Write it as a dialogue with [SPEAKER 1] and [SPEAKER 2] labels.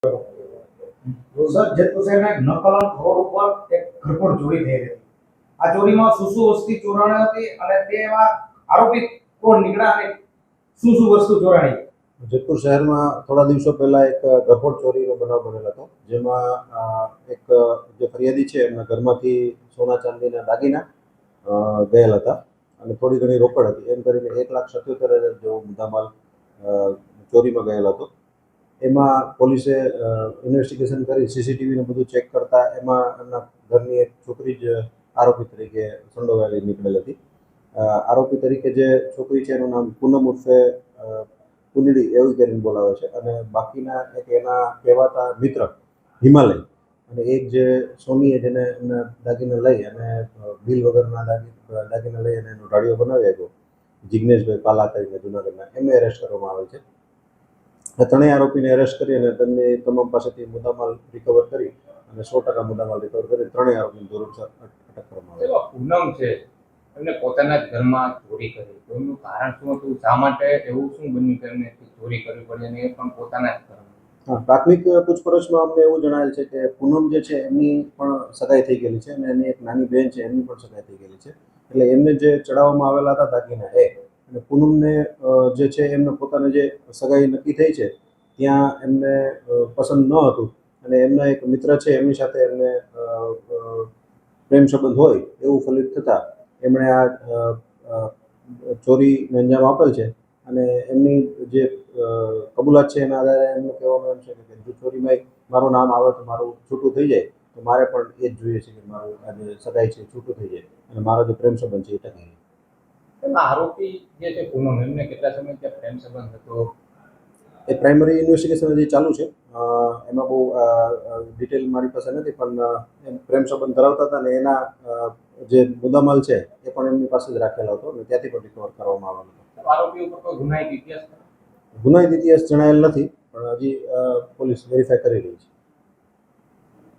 [SPEAKER 1] Sir, Jetpur શહેરના એક નકલંક road ઉપર એક ઘરફોડ ચોરી થઈ હતી. આ ચોરીમાં શું શું વસ્તુ ચોરાણી હતી અને તેમાં આરોપી કોણ નીકળ્યા અને શું શું વસ્તુ ચોરાણી?
[SPEAKER 2] જેતપુર શહેરમાં થોડા દિવસો પહેલા એક ઘરફોડ ચોરીનો બનાવ બનેલ હતો, જેમાં એક જે ફરિયાદી છે એમના ઘરમાંથી સોના ચાંદીના દાગીના ગયેલ હતા અને થોડી ઘણી રોકડ હતી. એમ કરીને 1,77,000 જેવો મુદ્દામાલ ચોરીમાં ગયેલ હતો. એમાં પોલીસે ઇન્વેસ્ટિગેશન કરી સીસીટીવીને બધું ચેક કરતા એમાં એમના ઘરની એક છોકરી જ આરોપી તરીકે સંડોવાયેલી નીકળેલ હતી. આરોપી તરીકે જે છોકરી છે એનું નામ પૂનમ ઉર્ફે કુંડળી એવું કરીને બોલાવે છે, અને બાકીના એક એના કહેવાતા મિત્ર હિમાલય અને એક જે સોનીએ જેને એમના દાગીના લઈ અને બિલ વગરના દાગીના લઈ અને એનો ઢાળિયો બનાવી આપ્યો, જિગ્નેશભાઈ પાલા કરીને જુનાગઢના, એમને એરેસ્ટ કરવામાં આવે છે. ત્રણેય આરોપીને એરેસ્ટ કરી અને તેમની તમામ પાસેથી મુદ્દામાલ રિકવર કરી અને 100% મુદ્દામાલ રિકવર કરી ત્રણેય આરોપીને ધોરણસર અટક કરવામાં આવે છે.
[SPEAKER 3] પૂનમ છે એમને પોતાના જ ઘરમાં ચોરી કરી, તો એનું કારણ શું હતું? શા માટે એવું શું બન્યું કે એમને ચોરી કરવી પડી અને એ પણ પોતાના જ ઘરમાં?
[SPEAKER 2] પ્રાથમિક પૂછપરછમાં અમને એવું જણાવેલ છે કે પૂનમ જે છે એમની પણ સગાઈ થઈ ગયેલી છે અને એની એક નાની બહેન છે એમની પણ સગાઈ થઈ ગયેલી છે. એટલે એમને જે ચડાવવામાં આવેલા હતા દાગીના અને પૂનમને જે છે એમને પોતાને જે સગાઈ નક્કી થઈ છે ત્યાં એમને પસંદ ન હતું અને એમના એક મિત્ર છે એમની સાથે એમને પ્રેમ સંબંધ હોય એવું ફલિત થતાં એમણે આ ચોરીને અંજામ આપેલ છે. અને એમની જે કબૂલાત છે એના આધારે એમનું કહેવામાં એમ છે કે જો ચોરીમાં મારું નામ આવે તો મારું છૂટું થઈ જાય, તો મારે પણ એ જ જોઈએ છે કે મારું આ જે સગાઈ છે છૂટું થઈ જાય અને મારો જે પ્રેમ સંબંધ છે એ ટકી જાય.
[SPEAKER 3] એમાં આરોપી જે છે પૂનમ, એમને કેટલા સમયથી પ્રેમ સંબંધ હતો?
[SPEAKER 2] એ પ્રાઇમરી ઇન્વેસ્ટિગેશન હજી ચાલુ છે. એમાં બહુ ડિટેલ મારી પાસે નથી, પણ પ્રેમ સંબંધ ધરાવતા હતા ને એના જે મુદ્દામાલ છે એ પણ એમની પાસે જ રાખેલો હતો અને ત્યાંથી પણ રિકવર કરવામાં આવેલો હતો.
[SPEAKER 3] આરોપી ઉપર કોઈ ગુનાહિત ઇતિહાસ
[SPEAKER 2] ઇતિહાસ જણાયેલ નથી, પણ હજી પોલીસ વેરીફાઈ કરી રહી છે.